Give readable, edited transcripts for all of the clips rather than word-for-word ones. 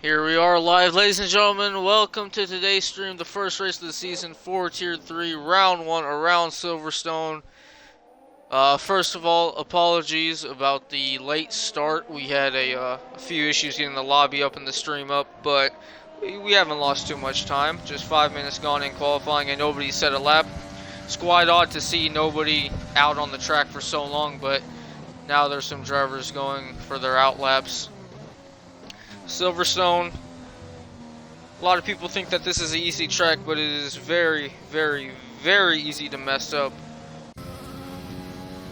Here we are live, ladies and gentlemen. Welcome to today's stream, the first race of the season for Tier 3, Round 1 around Silverstone. First of all, apologies about the late start. We had a few issues getting the lobby up and the stream up, but we haven't lost too much time. Just 5 minutes gone in qualifying and nobody set a lap. It's quite odd to see nobody out on the track for so long, but now there's some drivers going for their out laps. Silverstone. A lot of people think that this is an easy track, but it is very, very, very easy to mess up.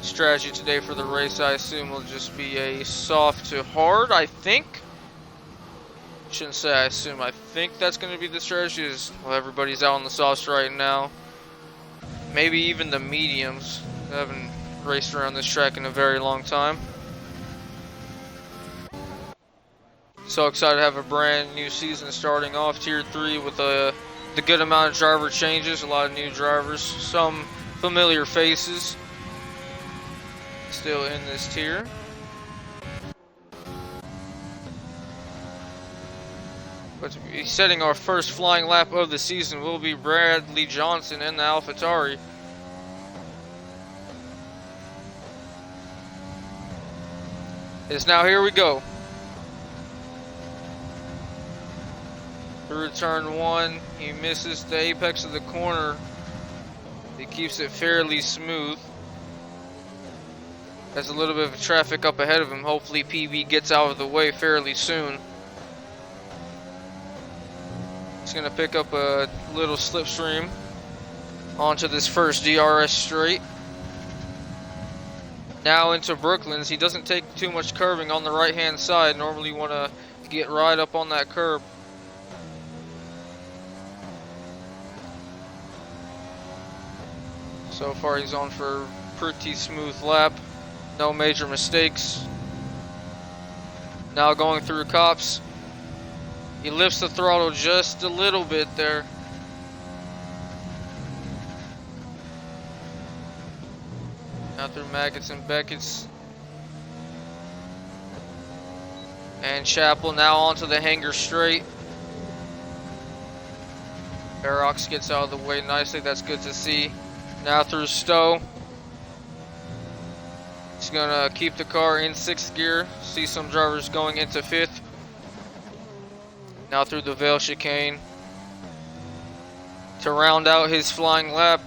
Strategy today for the race, I assume, will just be a soft to hard, I think. Shouldn't say I assume, I think that's going to be the strategy. Well, everybody's out on the softs right now. Maybe even the mediums. I haven't raced around this track in a very long time. So excited to have a brand new season starting off Tier 3 with the good amount of driver changes, a lot of new drivers, some familiar faces still in this tier. But setting our first flying lap of the season will be Bradley Johnson in the AlphaTauri. It's now, here we go. Through turn 1, he misses the apex of the corner. He keeps it fairly smooth. Has a little bit of traffic up ahead of him. Hopefully PB gets out of the way fairly soon. He's going to pick up a little slipstream onto this first DRS straight. Now into Brooklands. He doesn't take too much curving on the right hand side. Normally you want to get right up on that curb. So far he's on for a pretty smooth lap, no major mistakes. Now going through Copse, he lifts the throttle just a little bit there. Now through Maggots and Beckett's. And Chapel now onto the hanger straight. Aerox gets out of the way nicely, that's good to see. Now through Stowe. He's gonna keep the car in 6th gear. See some drivers going into 5th. Now through the Vale chicane. To round out his flying lap.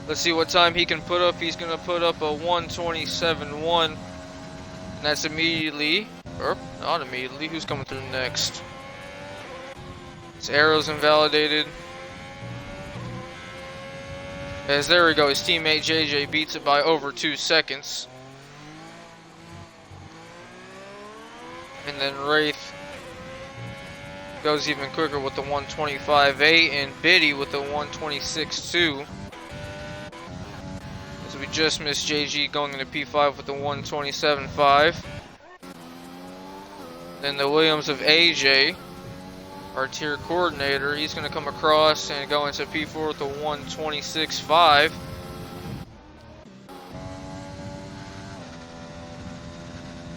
Let's see what time he can put up. He's gonna put up a 1:27.1. And that's immediately, or not immediately, who's coming through next? His arrow's invalidated. As there we go, his teammate JJ beats it by over 2 seconds. And then Wraith goes even quicker with the 1:25.8 and Biddy with the 1:26.2. As we just missed JG going into P5 with the 1:27.5. Then the Williams of AJ, our tier coordinator, he's going to come across and go into P4 with a 1:26.5.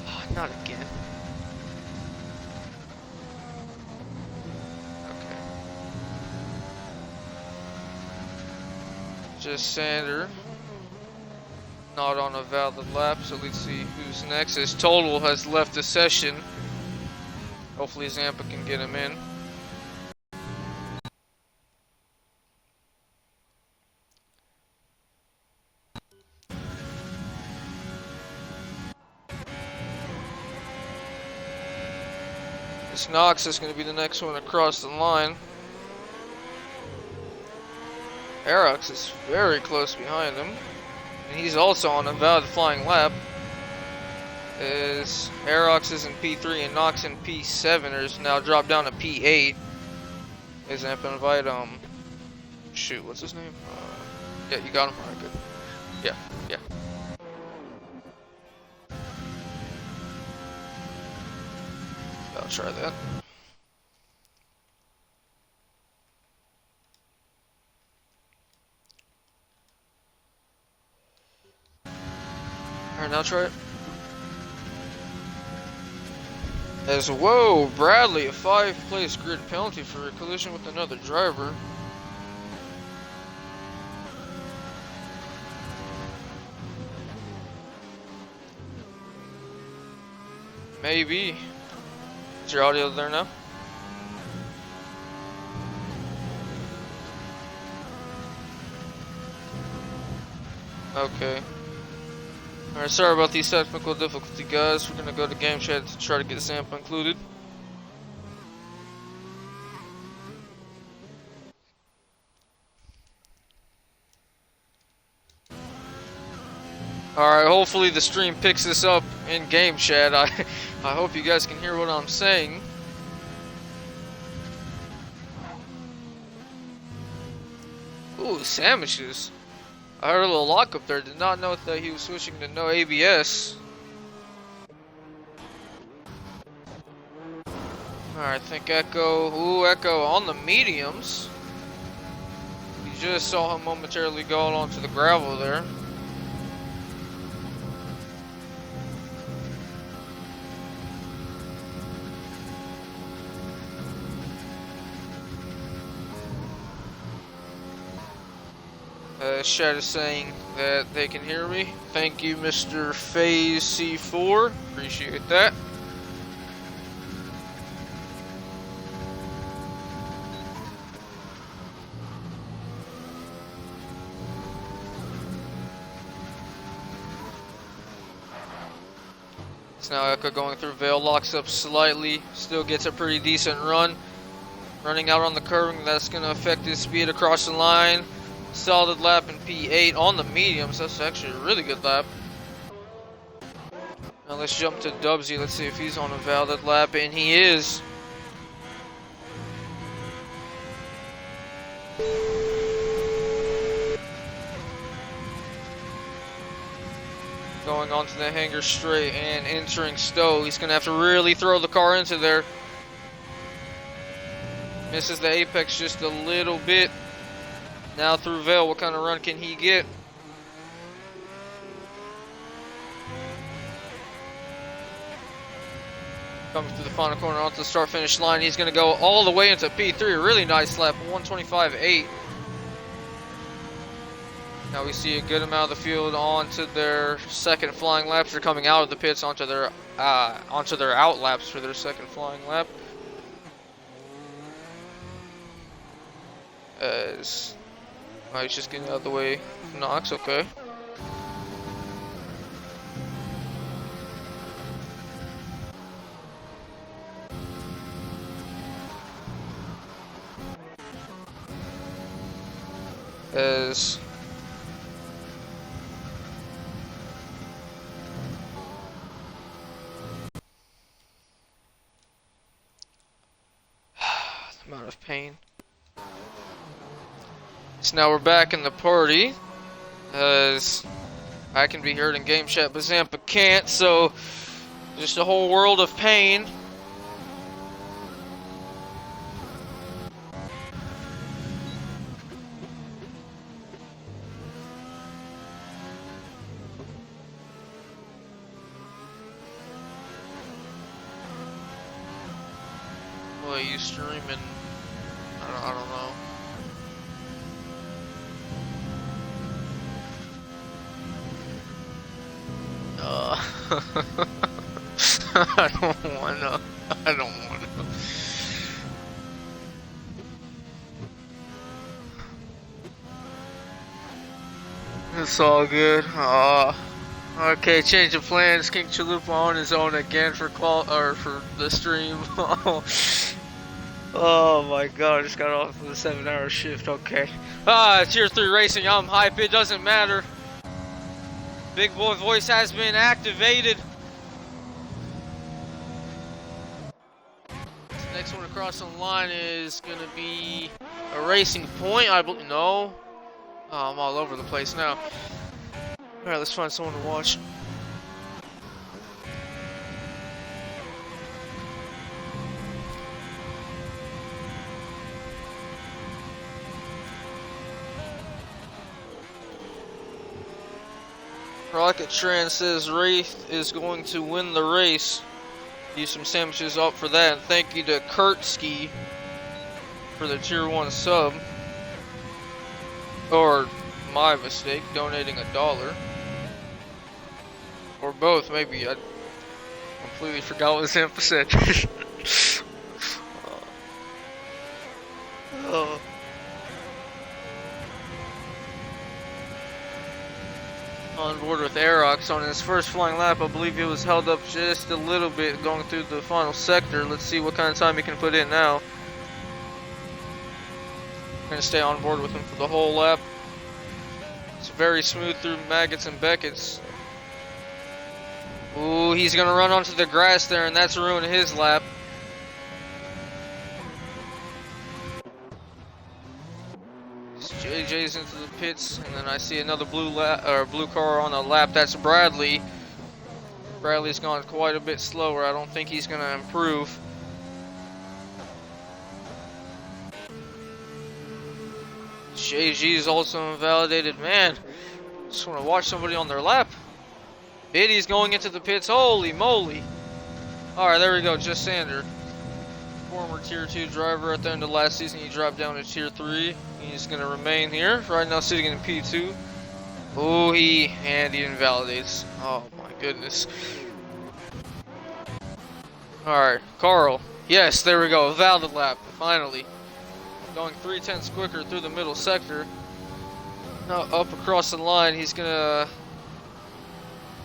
Oh, not again. Okay. Just Sander. Not on a valid lap, so let's see who's next. As Total has left the session. Hopefully Zampa can get him in. This Knox is going to be the next one across the line. Aerox is very close behind him. And he's also on a valid flying lap. As Aerox is in P3 and Knox in P7, is now dropped down to P8. Is Zampa invite shoot, what's his name? Yeah, you got him? Alright, good. Yeah. I'll try that. Alright, now try it. As whoa, Bradley, a 5-place grid penalty for a collision with another driver. Maybe. Is your audio there now? Okay. Alright, sorry about these technical difficulty, guys. We're gonna go to game chat to try to get Zampa included. Alright, hopefully the stream picks this up in game chat. I hope you guys can hear what I'm saying. Ooh, sandwiches. I heard a little lock up there. Did not know that he was switching to no ABS. Alright, I think Echo. Ooh, Echo on the mediums. You just saw him momentarily going onto the gravel there. Chat is saying that they can hear me. Thank you, Mr. Phase C4. Appreciate that. It's now Echo going through Vale, locks up slightly, still gets a pretty decent run. Running out on the curving, that's going to affect his speed across the line. Solid lap in P8 on the mediums. That's actually a really good lap. Now let's jump to Dubsy. Let's see if he's on a valid lap, and he is. Going onto the hanger straight and entering Stowe. He's going to have to really throw the car into there. Misses the apex just a little bit. Now through Vale, what kind of run can he get? Coming through the final corner onto the start-finish line. He's going to go all the way into P3. Really nice lap, 125.8. Now we see a good amount of the field onto their second flying laps. They're coming out of the pits onto their out laps for their second flying lap. As he's just getting out of the way. Knox, okay. As the amount of pain. So now we're back in the party, as I can be heard in game chat, but Zampa can't, so just a whole world of pain. Boy, you streaming? I don't know. I don't wanna. It's all good. Okay, change of plans. King Chalupa on his own again for for the stream. Oh my god, I just got off of the 7-hour shift. Okay. Tier 3 racing. I'm hype. It doesn't matter. Big boy voice has been activated. The next one across the line is going to be a Racing Point, I believe. No. Oh, I'm all over the place now. Alright, let's find someone to watch. Rocket Tran says Wraith is going to win the race. Leave some sandwiches up for that. And thank you to Kurtski for the tier 1 sub. Or my mistake, donating $1. Or both, maybe. I completely forgot what Zampa said. Oh. On board with Aerox on his first flying lap. I believe he was held up just a little bit going through the final sector. Let's see what kind of time he can put in now. I'm going to stay on board with him for the whole lap. It's very smooth through Maggots and Beckett's. Ooh, he's going to run onto the grass there, and that's ruining his lap. JJ's into the pits, and then I see another blue car on the lap. That's Bradley. Bradley's gone quite a bit slower. I don't think he's going to improve. JG is also invalidated. Man, just want to watch somebody on their lap. Biddy's going into the pits. Holy moly. Alright, there we go. Just Sander. Former tier 2 driver. At the end of last season, he dropped down to tier 3. He's going to remain here. Right now, sitting in P2. Oh, he invalidates. Oh, my goodness. Alright, Carl. Yes, there we go. Valid lap. Finally. Going 3/10 quicker through the middle sector. Now up across the line, he's gonna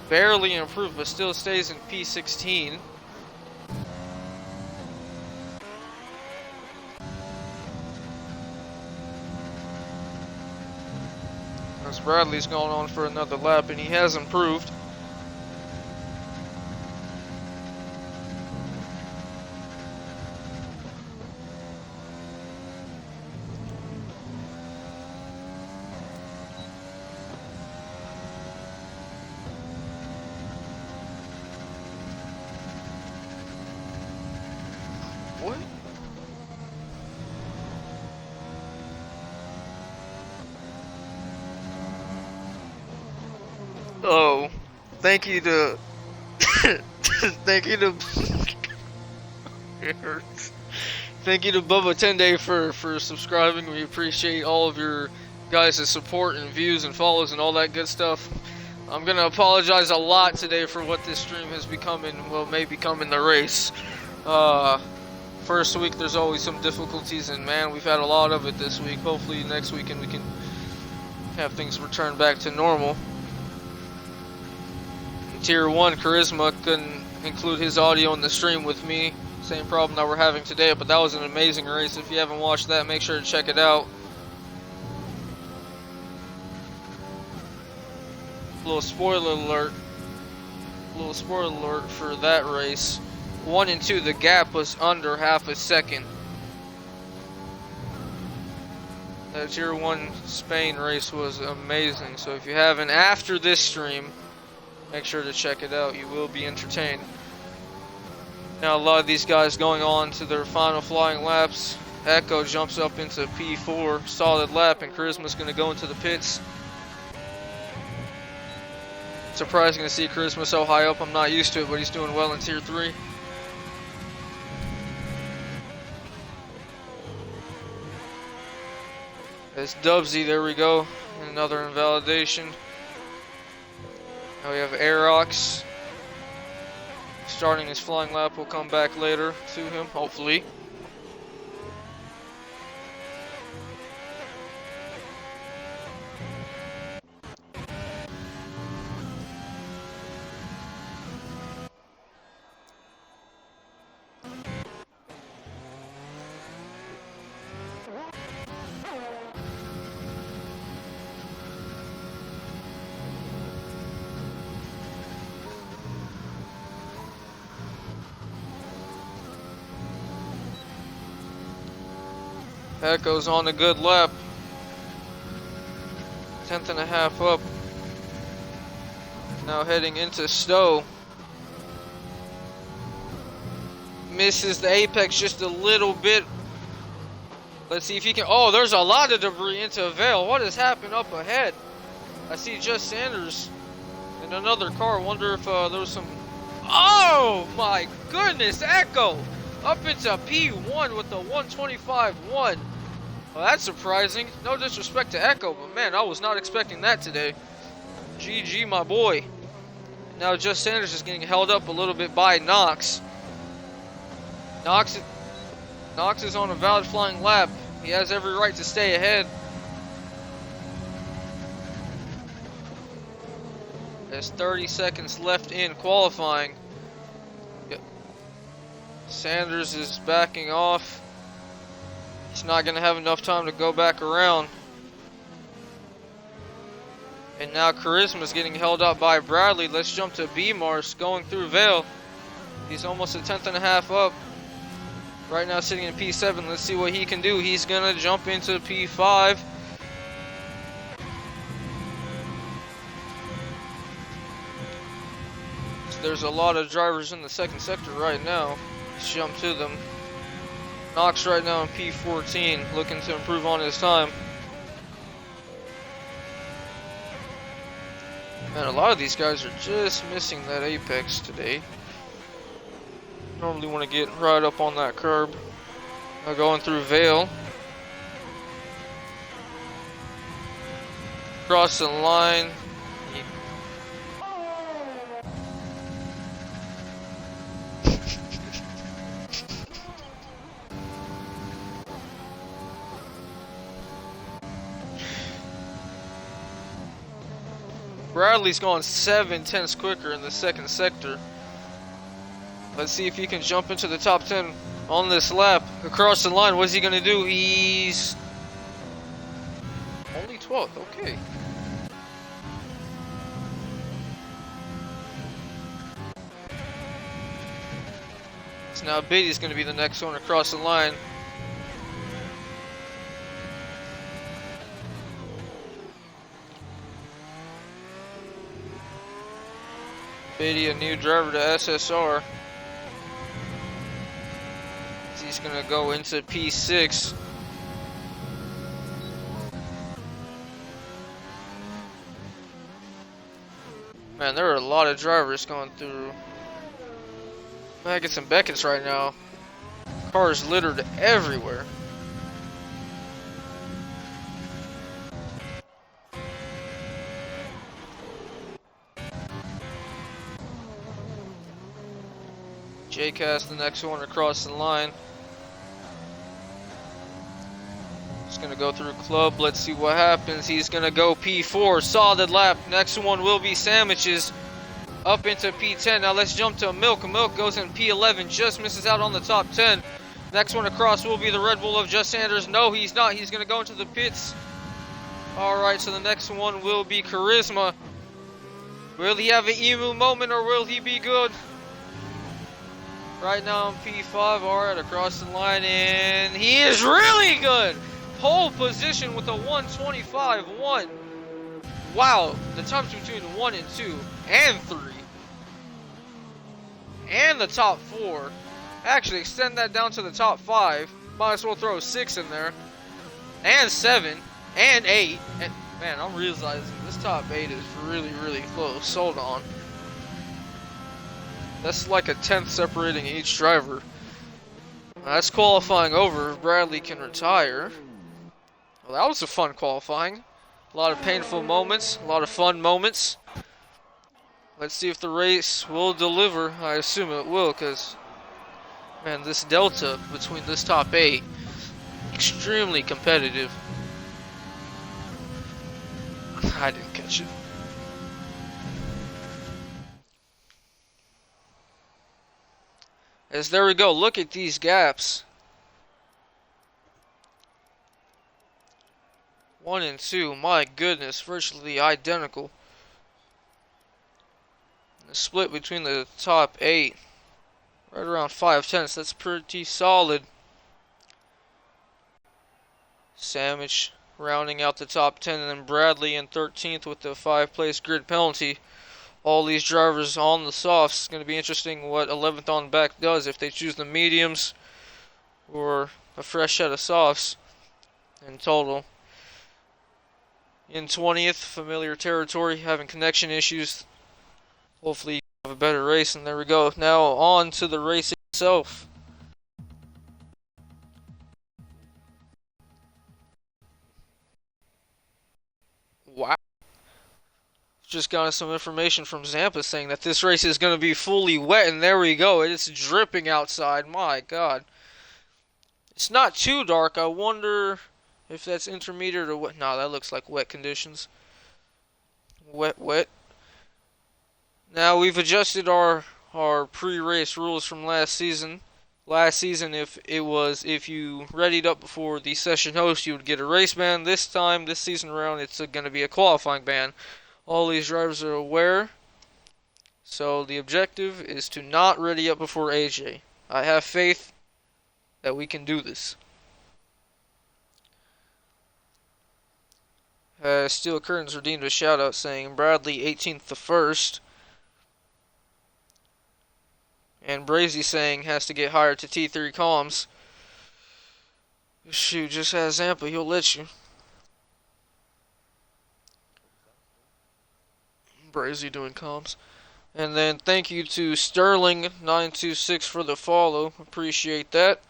barely improve, but still stays in P16. As Bradley's going on for another lap, and he has improved. What? Oh, thank you to thank you to it hurts. Thank you to Bubba Tende for subscribing. We appreciate all of your guys' support and views and follows and all that good stuff. I'm gonna apologize a lot today for what this stream has become and may become in the race. First week there's always some difficulties, and man, we've had a lot of it this week. Hopefully next weekend we can have things return back to normal. Tier 1 Charisma couldn't include his audio in the stream with me. Same problem that we're having today, but that was an amazing race. If you haven't watched that, make sure to check it out. Little spoiler alert for that race. 1 and 2, the gap was under half a second. That Tier 1 Spain race was amazing. So if you haven't, after this stream, make sure to check it out. You will be entertained. Now a lot of these guys going on to their final flying laps. Echo jumps up into P4, solid lap, and Charisma's going to go into the pits. Surprising to see Charisma so high up. I'm not used to it, but he's doing well in Tier 3. It's Dubsy, there we go. Another invalidation. Now we have Aerox starting his flying lap. We'll come back later to him, hopefully. Echo's on a good lap. 10th and a half up. Now heading into Stowe. Misses the apex just a little bit. Let's see if he can. Oh, there's a lot of debris into Vale. What has happened up ahead? I see Just Sanders in another car. Wonder if there was some Oh my goodness, Echo up into P1 with the 125-1. Well, that's surprising. No disrespect to Echo, but man, I was not expecting that today. GG, my boy. Now Just Sanders is getting held up a little bit by Knox. Knox is on a valid flying lap. He has every right to stay ahead. There's 30 seconds left in qualifying. Yep. Sanders is backing off. He's not going to have enough time to go back around. And now Charisma's getting held up by Bradley. Let's jump to B-Mars going through Vale. He's almost a tenth and a half up. Right now sitting in P7. Let's see what he can do. He's going to jump into P5. So there's a lot of drivers in the second sector right now. Let's jump to them. Knox right now in P14, looking to improve on his time. Man, a lot of these guys are just missing that apex today. Normally want to get right up on that curb. Now going through Vale. Crossing the line. Bradley's going 7/10 quicker in the second sector. Let's see if he can jump into the top 10 on this lap. Across the line, what's he going to do? He's only 12th, okay. So now Beatty's going to be the next one across the line. Beatty, a new driver to SSR. He's gonna go into P6. Man, there are a lot of drivers going through Maggots and Beckett's right now. Cars littered everywhere. JCast, the next one across the line. Just gonna go through Club. Let's see what happens. He's gonna go P4, solid lap. Next one will be Sandwiches, up into P10. Now let's jump to Milk. Milk goes in P11, just misses out on the top 10. Next one across will be the Red Bull of Just Sanders. No, he's not. He's gonna go into the pits. All right, so the next one will be Charisma. Will he have an emu moment or will he be good? Right now in P5, alright, across the line, and he is really good! Pole position with a 125-1. Wow, the times between 1 and 2, and 3. And the top 4. Actually, extend that down to the top 5. Might as well throw 6 in there. And 7, and 8. And, man, I'm realizing this top 8 is really, really close. Hold on. That's like a 10th separating each driver. That's qualifying over. Bradley can retire. Well, that was a fun qualifying. A lot of painful moments, a lot of fun moments. Let's see if the race will deliver. I assume it will, because, man, this delta between this top 8, extremely competitive. I didn't catch it. As there we go, look at these gaps. 1 and 2, my goodness, virtually identical. The split between the top 8, right around 5/10, that's pretty solid. Sandwich rounding out the top 10, and then Bradley in 13th with the 5-place grid penalty. All these drivers on the softs. It's going to be interesting what 11th on back does, if they choose the mediums or a fresh set of softs in total. In 20th, familiar territory, having connection issues. Hopefully Have a better race, and there we go. Now on to the race itself. Wow. Just got some information from Zampa saying that this race is going to be fully wet, and there we go. It's dripping outside. My God. It's not too dark. I wonder if that's intermediate or what. No, that looks like wet conditions. Wet, wet. Now we've adjusted our pre-race rules from last season. Last season, if you readied up before the session host, you would get a race ban. This time, this season around, it's going to be a qualifying ban. All these drivers are aware. So the objective is to not ready up before AJ. I have faith that we can do this. Steel Curtains redeemed a shout out saying Bradley 18th the first. And Brazy saying has to get hired to T3 comms. Shoot, just has Zampa, he'll let you. Brazy doing comms. And then thank you to Sterling926 for the follow. Appreciate that.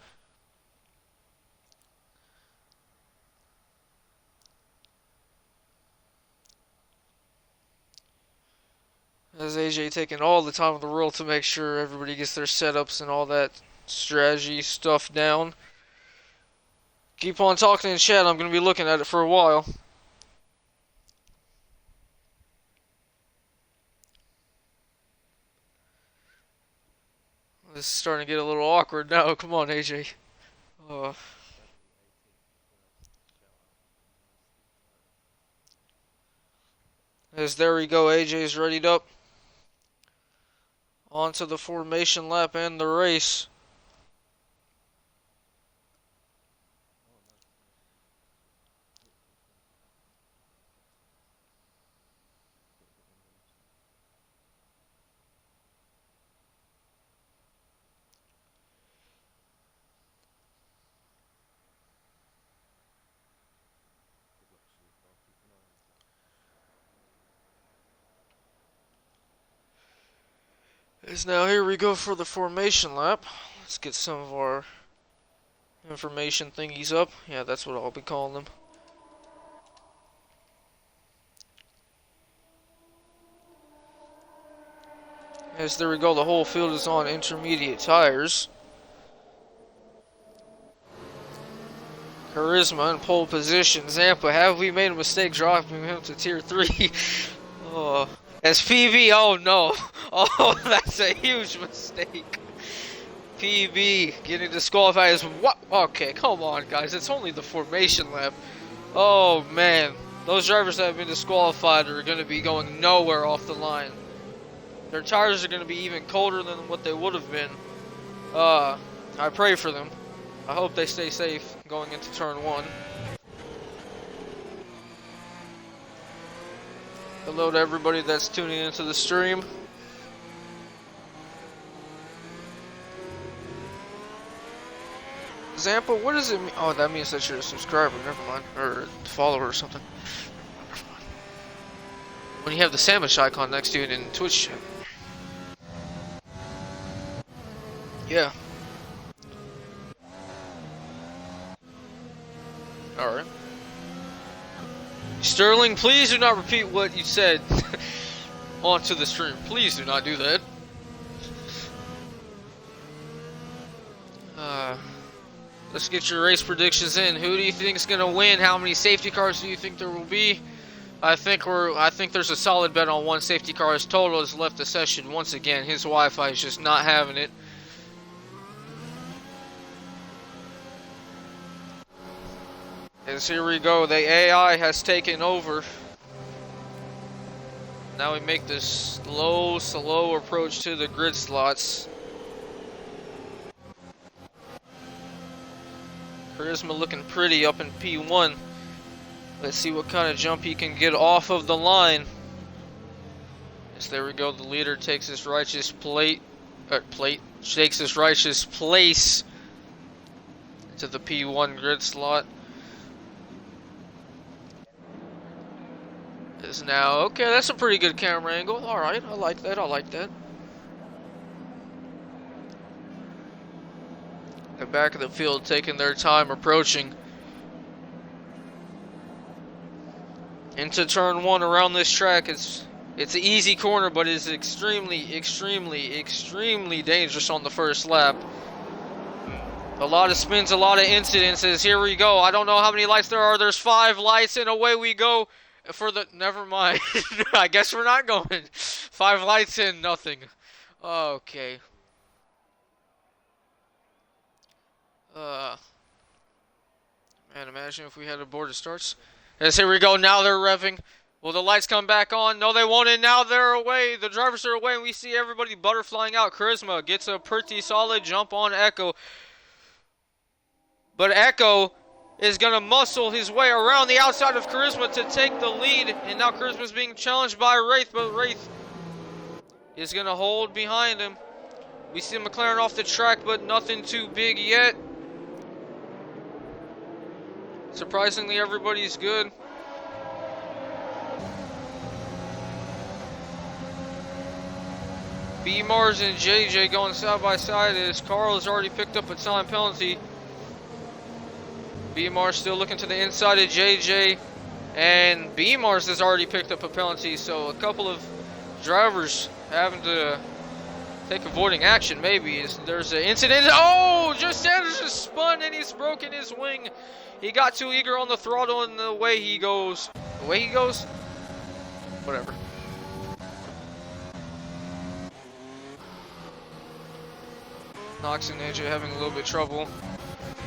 As AJ taking all the time in the world to make sure everybody gets their setups and all that strategy stuff down. Keep on talking in chat, I'm going to be looking at it for a while. This is starting to get a little awkward now. Come on, AJ. As there we go, AJ's readied up. Onto the formation lap and the race. Now here we go for the formation lap. Let's get some of our information thingies up. Yeah, that's what I'll be calling them. As there we go, the whole field is on intermediate tires. Charisma in pole position. Zampa, have we made a mistake dropping him to tier 3? Oh. As PB, oh no. Oh, that's a huge mistake. PB getting disqualified as what? Okay, come on, guys. It's only the formation lap. Oh, man. Those drivers that have been disqualified are going to be going nowhere off the line. Their tires are going to be even colder than what they would have been. I pray for them. I hope they stay safe going into turn 1. Hello to everybody that's tuning into the stream. Zampa, what does it mean? Oh, that means that you're a subscriber. Never mind. Or a follower or something. Never mind. When you have the sandwich icon next to it in Twitch chat. Yeah. Alright. Sterling, please do not repeat what you said onto the stream. Please do not do that. Let's get your race predictions in. Who do you think is going to win? How many safety cars do you think there will be? I think there's a solid bet on one safety car. As Toto has left the session once again. His Wi-Fi is just not having it. As here we go, the AI has taken over. Now we make this slow approach to the grid slots. Charisma looking pretty up in P1. Let's see what kind of jump he can get off of the line. Yes, there we go. The leader takes his righteous takes his righteous place to the P1 grid slot. Is now okay. That's a pretty good camera angle. All right, I like that. I like that. The back of the field taking their time approaching into turn 1 around this track. It's an easy corner, but it's extremely dangerous on the first lap. A lot of spins, a lot of incidences. Here we go. I don't know how many lights there are. There's 5 lights, and away we go for the... Never mind. I guess we're not going. 5 lights in, nothing. Okay. Man, imagine if we had a board that starts. Yes, here we go. Now they're revving. Will the lights come back on? No, they won't, and now they're away. The drivers are away, and we see everybody butterflying out. Charisma gets a pretty solid jump on Echo. But Echo is going to muscle his way around the outside of Charisma to take the lead. And now Charisma is being challenged by Wraith, but Wraith is going to hold behind him. We see McLaren off the track, but nothing too big yet. Surprisingly, everybody's good. B-Mars and JJ going side by side as Carl has already picked up a time penalty. B-Mars still looking to the inside of JJ, and B-Mars has already picked up a penalty, so a couple of drivers having to take avoiding action maybe. There's an incident. Oh, just Sanders just spun and he's broken his wing. He got too eager on the throttle and away he goes. Away he goes? Whatever. Knox and AJ having a little bit of trouble.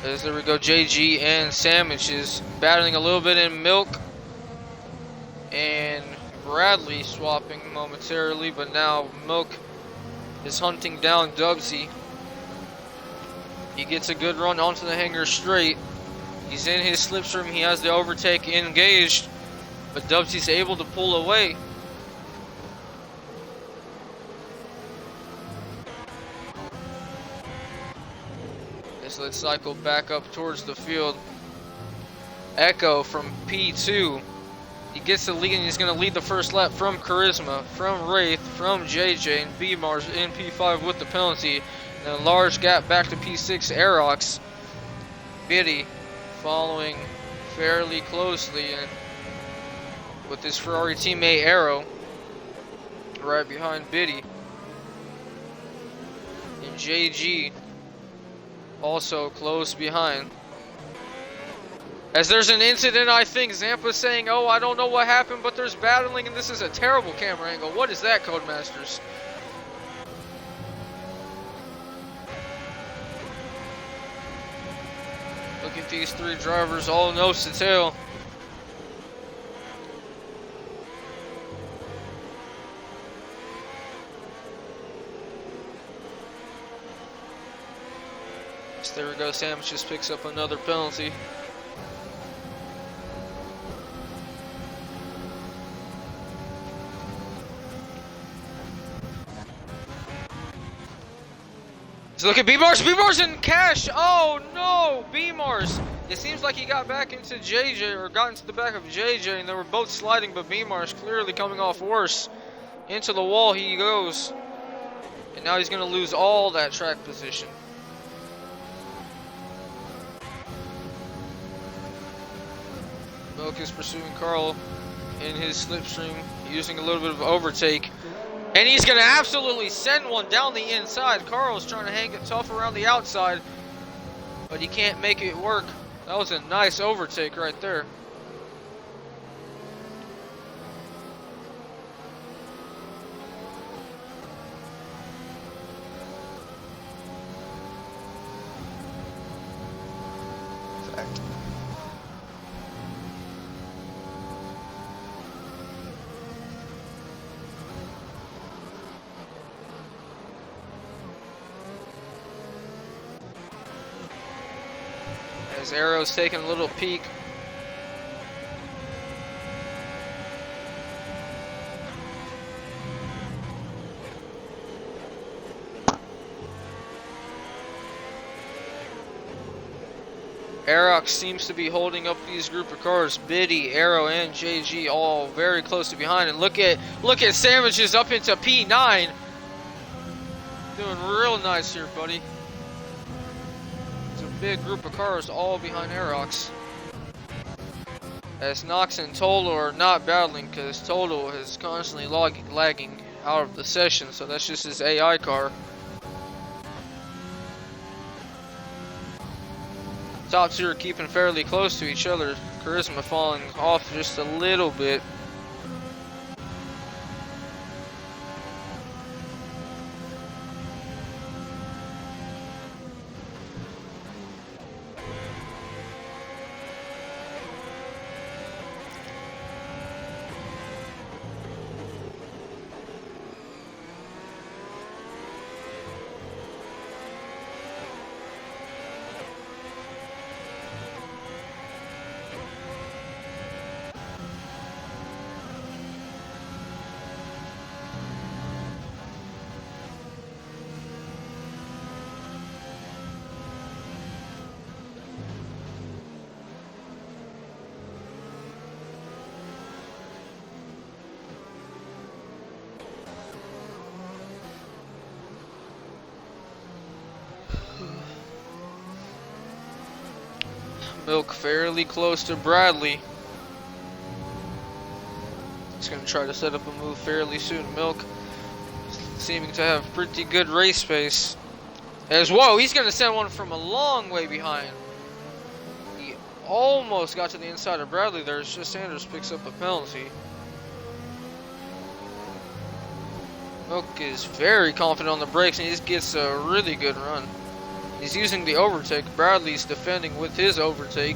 As there we go, JG and Sandwich is battling a little bit in Milk. And Bradley swapping momentarily, but now Milk is hunting down Dubsy. He gets a good run onto the hanger straight. He's in his slipstream. He has the overtake engaged, but Dubsy's able to pull away. So let's cycle back up towards the field. Echo from P2. He gets the lead and he's going to lead the first lap from Charisma, from Wraith, from JJ, and B-Mars in P5 with the penalty. And a large gap back to P6, Aerox. Biddy following fairly closely, and with his Ferrari teammate Aero right behind Biddy. And JG also close behind. As there's an incident, I think Zampa's saying, oh, I don't know what happened, but there's battling, and this is a terrible camera angle. What is that, Codemasters? Look at these 3 drivers, all nose to tail. So there we go, Sam just picks up another penalty. So look at B-Mars, B-Mars in Cash. Oh no, B-Mars. It seems like he got back into JJ, or got into the back of JJ, and they were both sliding, but B-Mars clearly coming off worse. Into the wall he goes. And now he's going to lose all that track position. Milk is pursuing Carl in his slipstream, using a little bit of overtake. And he's going to absolutely send one down the inside. Carl's trying to hang it tough around the outside, but he can't make it work. That was a nice overtake right there. As Arrow's taking a little peek. Aerox seems to be holding up these group of cars. Biddy, Arrow, and JG all very close to behind. And look at Sandwiches up into P9. Doing real nice here, buddy. big group of cars all behind Aerox. As Nox and Tolo are not battling because Tolo is constantly lagging out of the session, so that's just his AI car. Top two are keeping fairly close to each other. Charisma falling off just a little bit. Milk fairly close to Bradley. He's going to try to set up a move fairly soon. Milk seeming to have pretty good race pace. As whoa, he's going to send one from a long way behind. He almost got to the inside of Bradley there. It's just Sanders picks up a penalty. Milk is very confident on the brakes and he just gets a really good run. He's using the overtake. Bradley's defending with his overtake.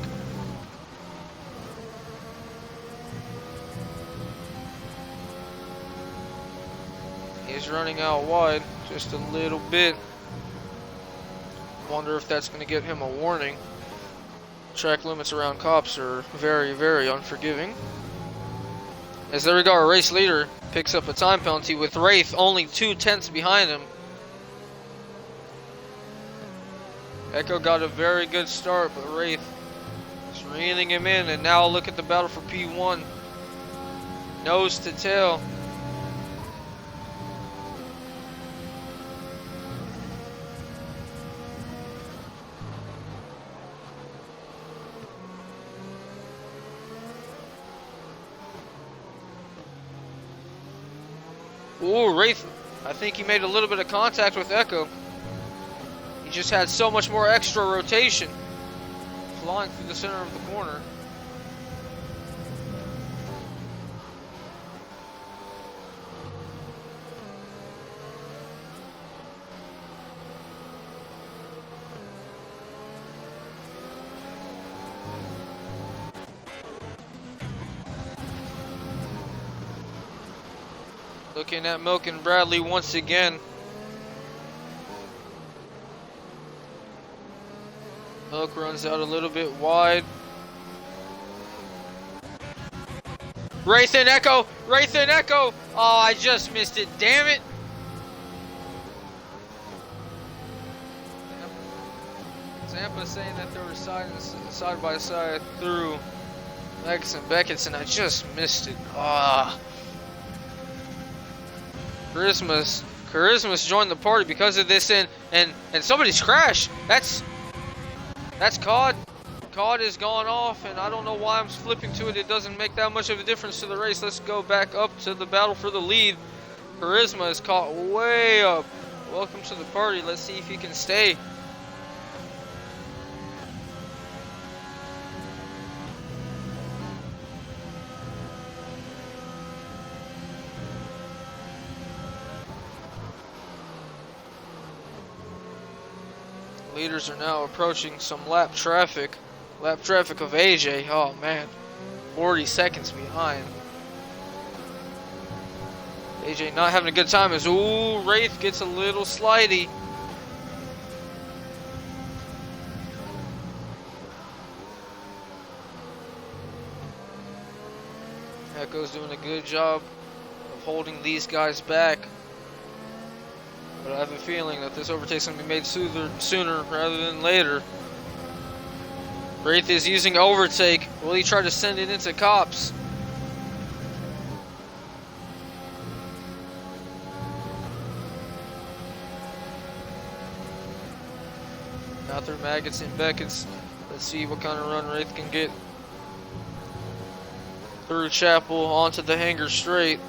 He's running out wide just a little bit. Wonder if that's going to get him a warning. Track limits around cops are very, very unforgiving. As there we go, our race leader picks up a time penalty with Wraith only 2/10 behind him. Echo got a very good start, but Wraith is reeling him in. And now look at the battle for P1. Nose to tail. Ooh, Wraith, I think he made a little bit of contact with Echo. He just had so much more extra rotation flying through the center of the corner. Looking at Milk and Bradley once again. Milk runs out a little bit wide. Wraith and Echo! Wraith and Echo! Oh, I just missed it. Damn it! Zampa saying that they were side by side through Lex and Beckett's, and I just missed it. Ah. Charisma's joined the party because of this, and somebody's crashed. That's COD. COD has gone off, and I don't know why I'm flipping to it. It doesn't make that much of a difference to the race. Let's go back up to the battle for the lead. Charisma is caught way up. Welcome to the party. Let's see if he can stay. Leaders are now approaching some lap traffic. Lap traffic of AJ. Oh man, 40 seconds behind. AJ not having a good time as ooh, Wraith gets a little slidey. Echo's doing a good job of holding these guys back. But I have a feeling that this overtake's going to be made sooner rather than later. Wraith is using overtake. Will he try to send it into cops? Now through Maggots and Beckett's. Let's see what kind of run Wraith can get through Chapel onto the hanger straight.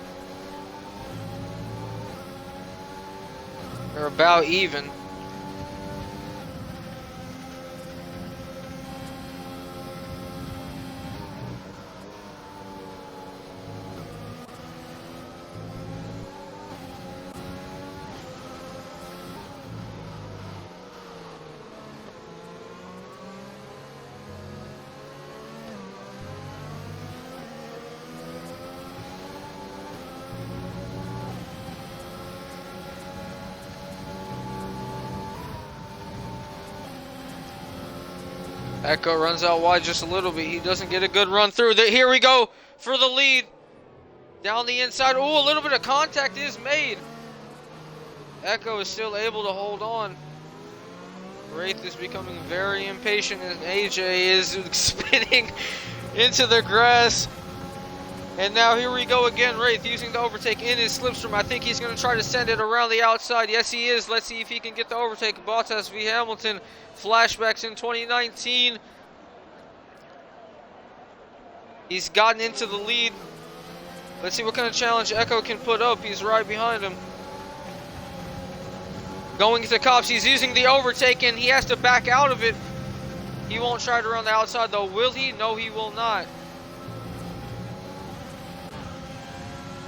They're about even. Echo runs out wide just a little bit. He doesn't get a good run through. Here we go for the lead. Down the inside. Oh, a little bit of contact is made. Echo is still able to hold on. Wraith is becoming very impatient, and AJ is spinning into the grass. And now here we go again. Wraith using the overtake in his slipstream. I think he's going to try to send it around the outside. Yes, he is. Let's see if he can get the overtake. Bottas v. Hamilton. Flashbacks in 2019. He's gotten into the lead. Let's see what kind of challenge Echo can put up. He's right behind him. Going to Cops. He's using the overtake, and he has to back out of it. He won't try it around the outside, though. Will he? No, he will not.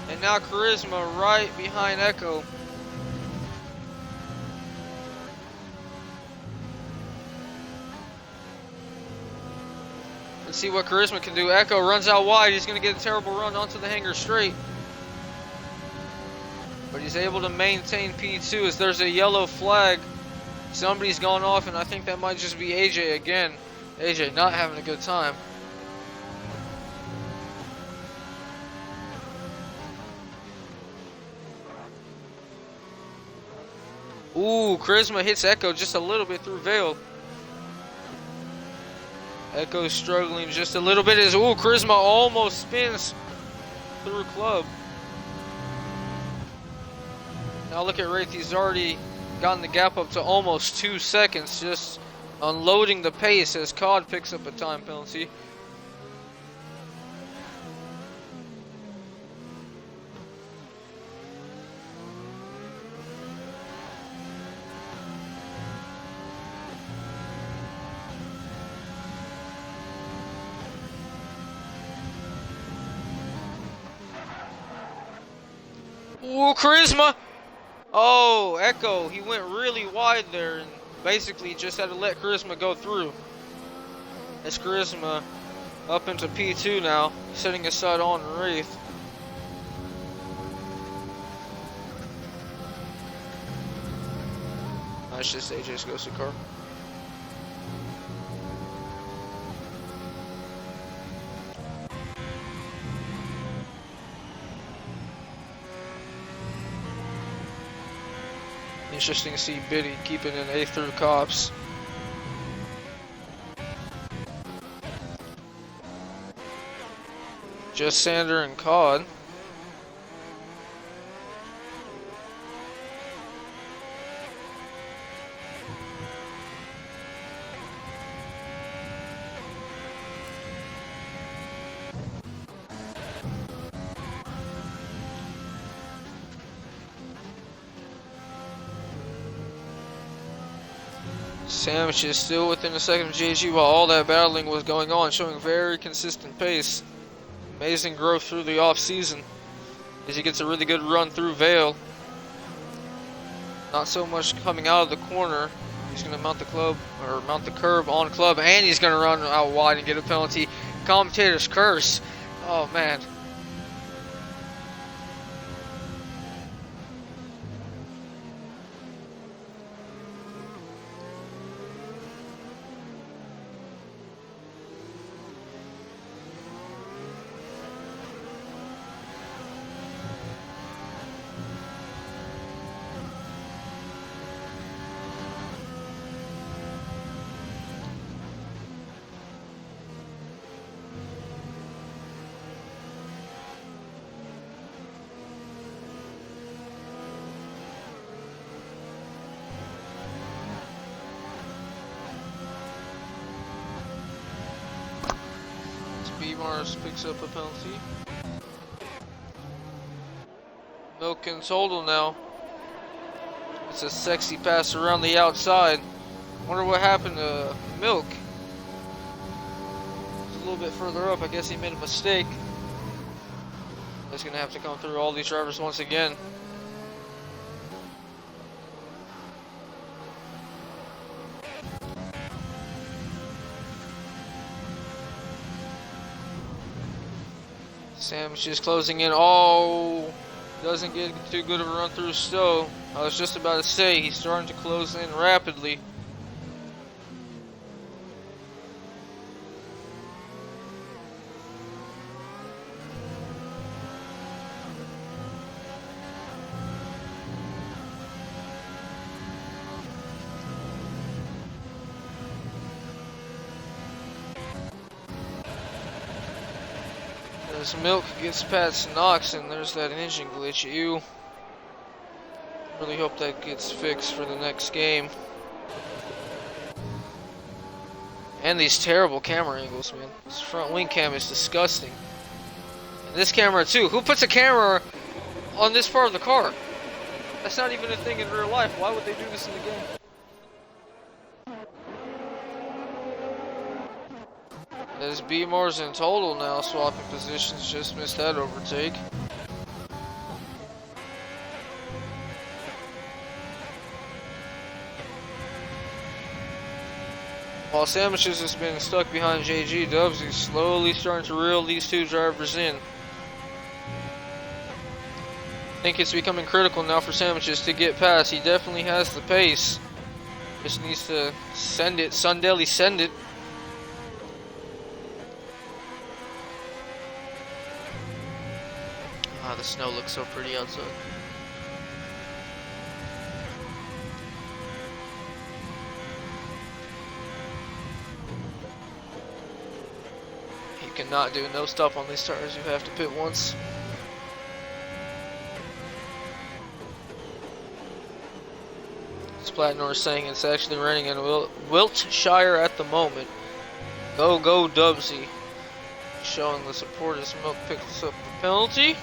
And now Charisma right behind Echo. Let's see what Charisma can do. Echo runs out wide. He's going to get a terrible run onto the hanger straight. But he's able to maintain P2 as there's a yellow flag. Somebody's gone off, and I think that might just be AJ again. AJ not having a good time. Ooh, Charisma hits Echo just a little bit through Vale. Echo's struggling just a little bit as Charisma almost spins through Club. Now look at Wraith, he's already gotten the gap up to almost 2 seconds, just unloading the pace as COD picks up a time penalty. Ooh, Charisma! Oh, Echo, he went really wide there and basically just had to let Charisma go through. It's Charisma up into P2 now, setting his sight on Wraith. That's just AJ's ghosted car. Interesting to see Biddy keeping an A through Cops. Just Sander and COD. Sandwich is still within a second of JG while all that battling was going on, showing very consistent pace. Amazing growth through the off season as he gets a really good run through Vale. Not so much coming out of the corner. He's going to mount the club or mount the curb on Club, and he's going to run out wide and get a penalty. Commentator's curse. Oh man. Mars picks up a penalty. Milk in total now. It's a sexy pass around the outside. Wonder what happened to Milk. It's a little bit further up. I guess he made a mistake. He's gonna have to come through all these drivers once again. Sam's just closing in. Oh, doesn't get too good of a run through Stowe. I was just about to say, he's starting to close in rapidly. As Milk gets past Knox, and there's that engine glitch. You really hope that gets fixed for the next game. And these terrible camera angles, man. This front wing cam is disgusting. And this camera too. Who puts a camera on this part of the car? That's not even a thing in real life. Why would they do this in the game? As B-Mars in total now, swapping positions, just missed that overtake. While Sandwiches has been stuck behind JG, Dubs is slowly starting to reel these two drivers in. I think it's becoming critical now for Sandwiches to get past. He definitely has the pace. Just needs to send it. Sundelli, send it. Ah, the snow looks so pretty outside. You cannot do no stop on these tires. You have to pit once. Splatnor is saying it's actually raining in Wiltshire at the moment. Go, go, Dubsy. Showing the support as Milk picks up the penalty.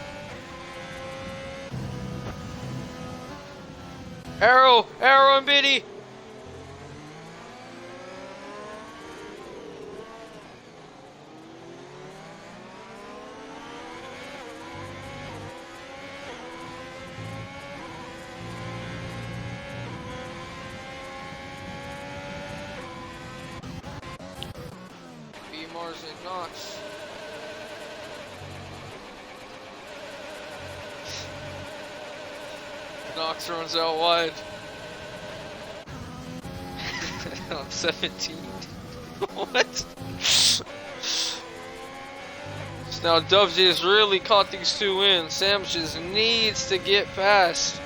Arrow and Biddy. B-Mars and Knox. Knox runs out wide. I'm 17. What? So now Dubsy has really caught these two in. Sam just needs to get past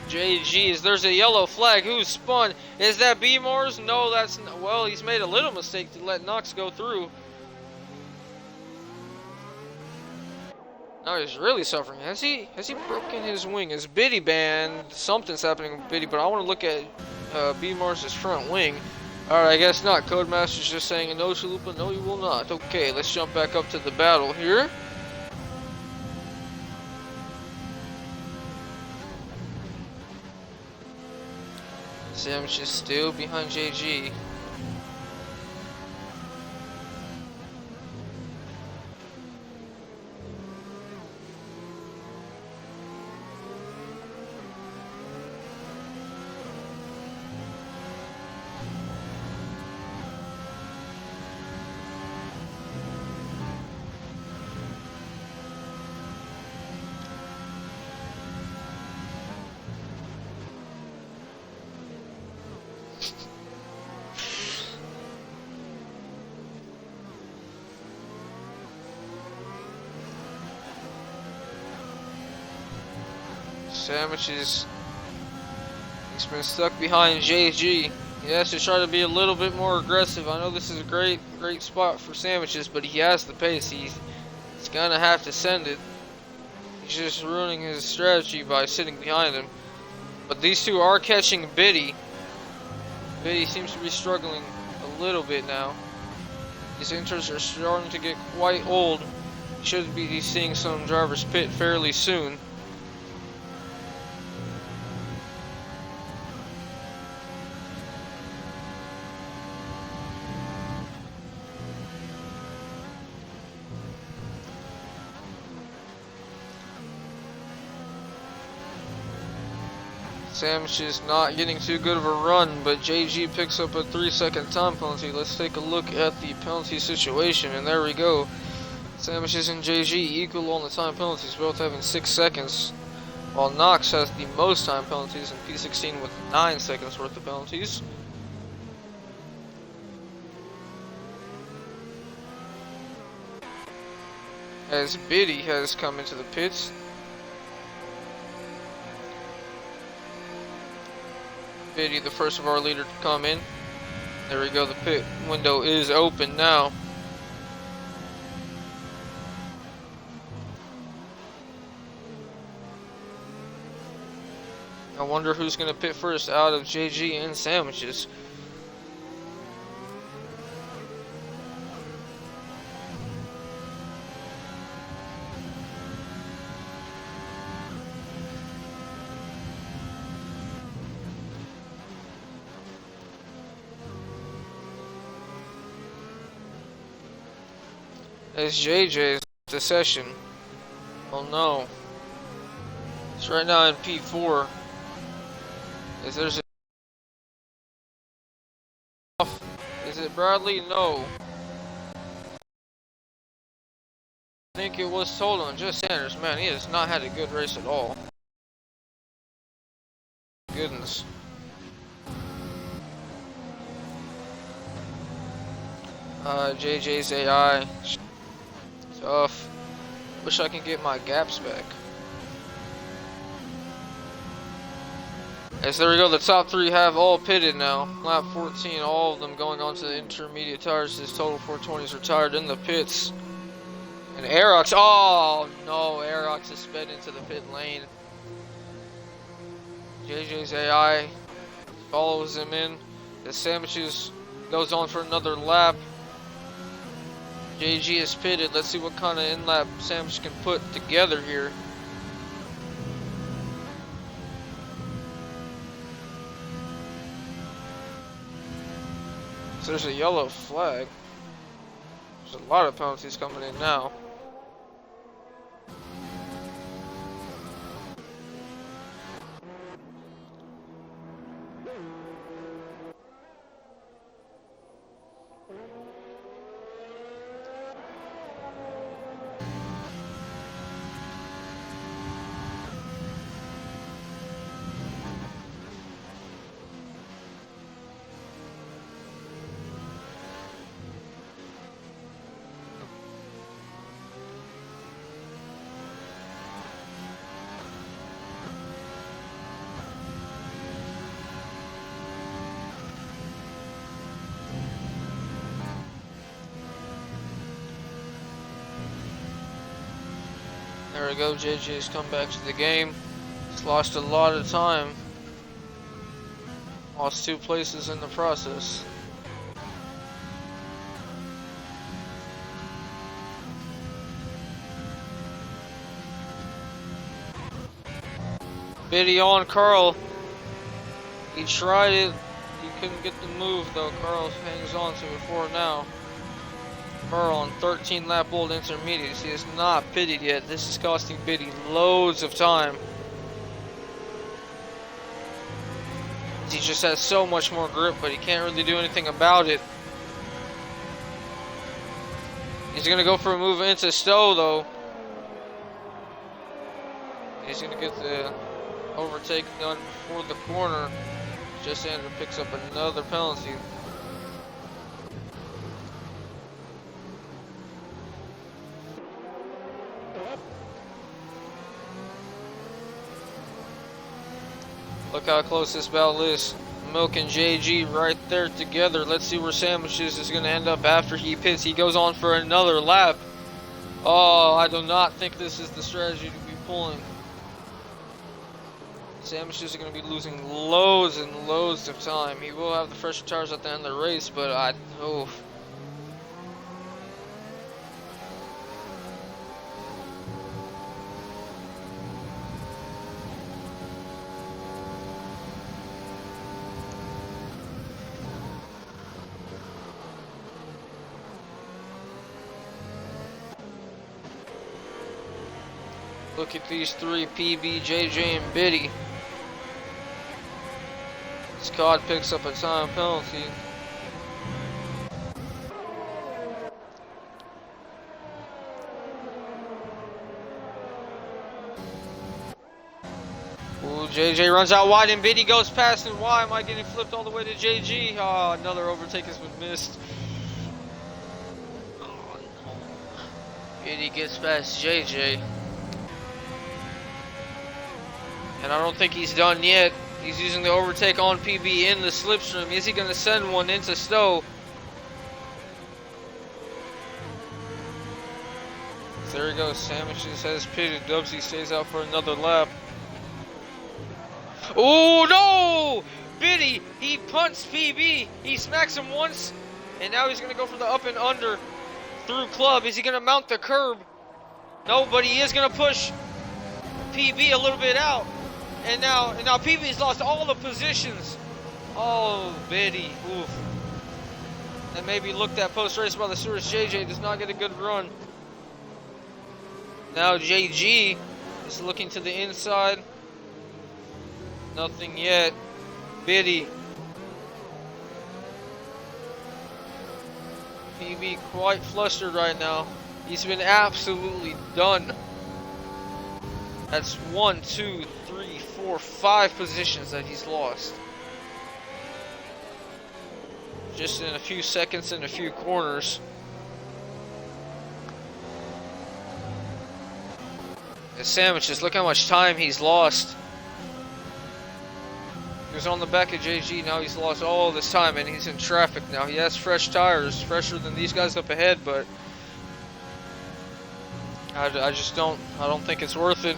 JG. There's a yellow flag. Who's spun? Is that B-Mars? No, that's not. Well, he's made a little mistake to let Knox go through. Now he's really suffering. Has he broken his wing? Is Biddy banned? Something's happening with Biddy, but I want to look at B-Mars' front wing. Alright, I guess not. Codemaster's just saying no, Chalupa. No, you will not. Okay, let's jump back up to the battle here. Sam's just still behind JG. Sandwiches. He's been stuck behind JG. He has to try to be a little bit more aggressive. I know this is a great spot for Sandwiches, but he has the pace. He's gonna have to send it. He's just ruining his strategy by sitting behind him. But these two are catching Biddy. Biddy seems to be struggling a little bit now. These inters are starting to get quite old. You should be seeing some drivers pit fairly soon. Sandwich is not getting too good of a run, but JG picks up a 3-second time penalty. Let's take a look at the penalty situation, and there we go. Sandwiches and JG equal on the time penalties, both having 6 seconds, while Knox has the most time penalties in P16 with 9 seconds worth of penalties. As Biddy has come into the pits. Biddy, the first of our leader to come in. There we go, the pit window is open now. I wonder who's going to pit first out of JG and Sandwiches. As JJ's the session. Oh no. It's right now in P4. Is there's a Is it Bradley? No. I think it was told on just Sanders. Man, he has not had a good race at all. Goodness. JJ's AI. Tough. Wish I can get my gaps back. As there we go, the top 3 have all pitted now. Lap 14, all of them going on to the intermediate tires. His total 420s retired in the pits. And Aerox, oh no, Aerox is sped into the pit lane. JJ's AI follows him in. The Sandwiches goes on for another lap. JG is pitted. Let's see what kind of in-lap Sandwich can put together here. So there's a yellow flag. There's a lot of penalties coming in now. There we go, JJ has come back to the game. He's lost a lot of time. Lost 2 places in the process. Biddy on Carl. He tried it. He couldn't get the move though. Carl hangs on to it for now. Carl on 13 lap old intermediates. He is not pitted yet. This is costing Biddy loads of time. He just has so much more grip, but he can't really do anything about it. He's gonna go for a move into Stowe though. He's gonna get the overtake done before the corner. Just Andrew picks up another penalty. Look how close this battle is. Milk and JG right there together. Let's see where Sandwiches is going to end up after he pits. He goes on for another lap. Oh, I do not think this is the strategy to be pulling. Sandwiches are going to be losing loads and loads of time. He will have the fresher tires at the end of the race, but Look at these three, PB, JJ, and Biddy. Scott picks up a time penalty. Ooh, JJ runs out wide and Biddy goes past, and why am I getting flipped all the way to JG? Oh, another overtake has been missed. Oh, no. Biddy gets past JJ. And I don't think he's done yet. He's using the overtake on PB in the slipstream. Is he going to send one into Stowe? There he goes. Sandwiches has pitted. Dubsy stays out for another lap. Oh no! Biddy, he punts PB. He smacks him once, and now he's going to go for the up and under through club. Is he going to mount the curb? No, but he is going to push PB a little bit out. And now PB's lost all the positions. Oh, Biddy. Oof. And maybe looked at post-race by the Stewards. JJ does not get a good run. Now JG is looking to the inside. Nothing yet. Biddy. PB quite flustered right now. He's been absolutely done. That's 1, 2, 3, 4, 5 positions that he's lost. Just in a few seconds and a few corners. The sandwiches, look how much time he's lost. He was on the back of JG, now he's lost all this time and he's in traffic now. He has fresh tires, fresher than these guys up ahead, but I don't think it's worth it.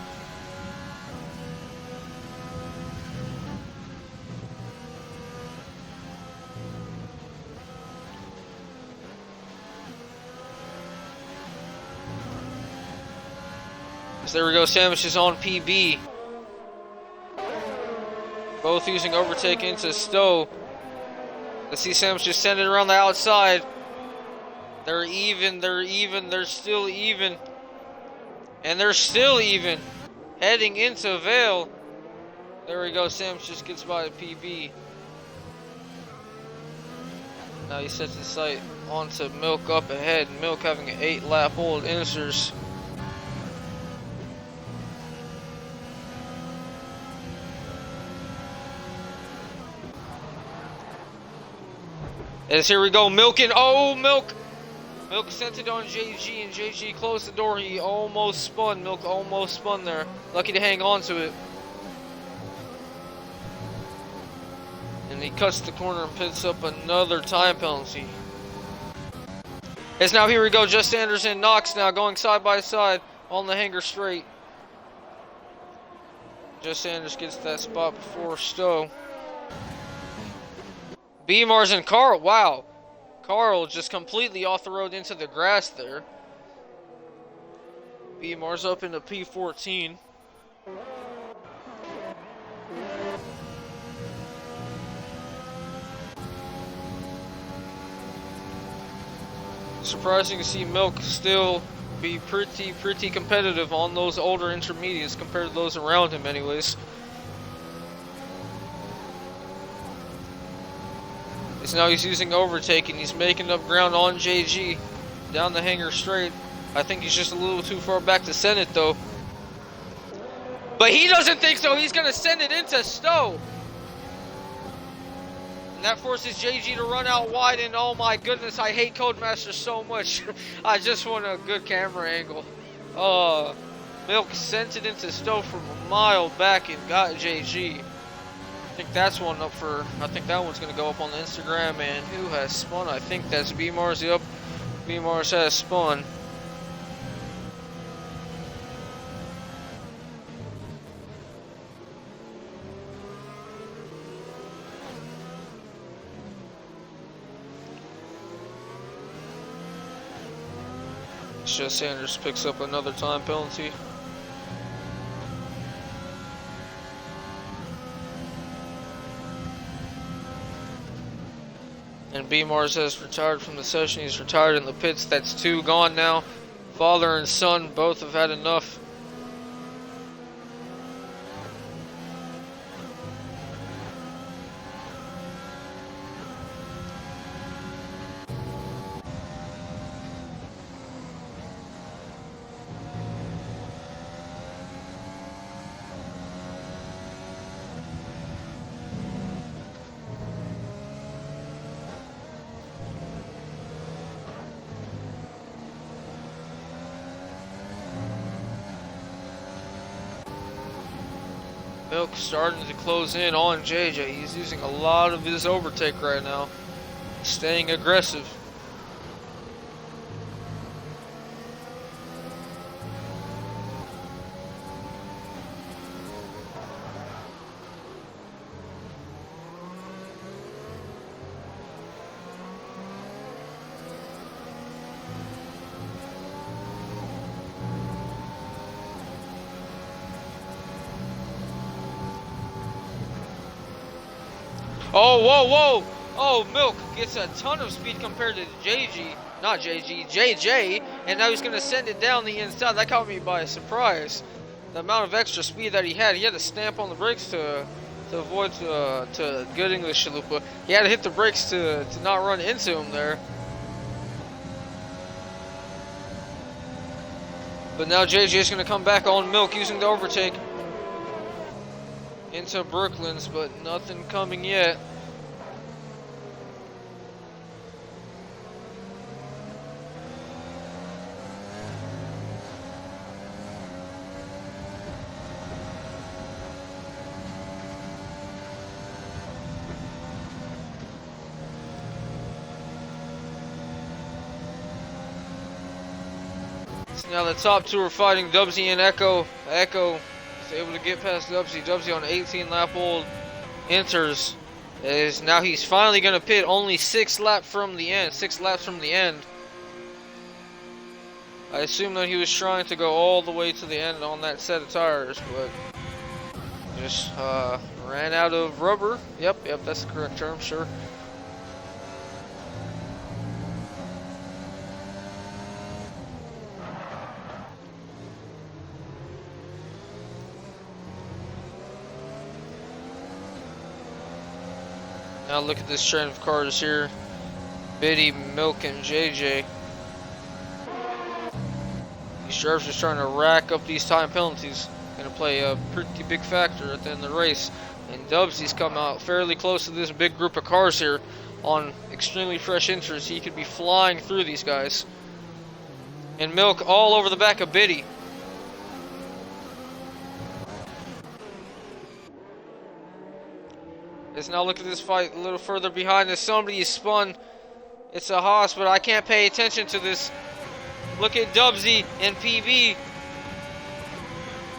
So there we go, sandwiches on PB. Both using overtake into Stowe. Let's see sandwiches sending around the outside. They're even, they're still even. And they're still even. Heading into Vale. There we go, sandwiches gets by PB. Now he sets his sight onto Milk up ahead. Milk having an 8-lap hold insers. As here we go, Milk and oh, Milk sent it on JG, and JG closed the door. He almost spun. Milk almost spun there. Lucky to hang on to it. And he cuts the corner and picks up another time penalty. As now here we go, Just Anderson, Knox now going side by side on the hanger straight. Just Anders gets that spot before Stowe. B-Mars and Carl, wow. Carl just completely off the road into the grass there. B-Mars up into P14. Surprising to see Milk still be pretty competitive on those older intermediates compared to those around him anyways. So now he's using overtake and he's making up ground on JG down the hanger straight. I think he's just a little too far back to send it though. But he doesn't think so. He's going to send it into Stowe. And that forces JG to run out wide, and oh my goodness, I hate Codemaster so much. I just want a good camera angle. Milk sent it into Stowe from a mile back and got JG. I think that's one up for, I think that one's going to go up on the Instagram. And who has spun? I think that's B-Mars. Yep, B-Mars has spun. Just Sanders picks up another time penalty. And B-Mars has retired from the session. He's retired in the pits. That's 2 gone now. Father and son both have had enough. Milk starting to close in on JJ. He's using a lot of his overtake right now. Staying aggressive. Oh, whoa, whoa! Oh, Milk gets a ton of speed compared to JJ, and now he's going to send it down the inside. That caught me by surprise. The amount of extra speed that he had to stamp on the brakes to avoid, to good English chalupa. He had to hit the brakes to not run into him there. But now JJ is going to come back on Milk using the overtake into Brooklands, but nothing coming yet. So now the top two are fighting, Dubsy and Echo. Echo is able to get past Dubsy. Dubsy on 18 lap old enters. Now he's finally going to pit only 6 laps from the end. I assume that he was trying to go all the way to the end on that set of tires, but just ran out of rubber. Yep, that's the correct term, sure. Now look at this train of cars here. Biddy, Milk, and JJ. These drivers are trying to rack up these time penalties. Going to play a pretty big factor at the end of the race. And Dubsy's come out fairly close to this big group of cars here on extremely fresh entries. He could be flying through these guys. And Milk all over the back of Biddy. Let's now look at this fight a little further behind. There's somebody is spun. It's a Haas, but I can't pay attention to this. Look at Dubsy and PB.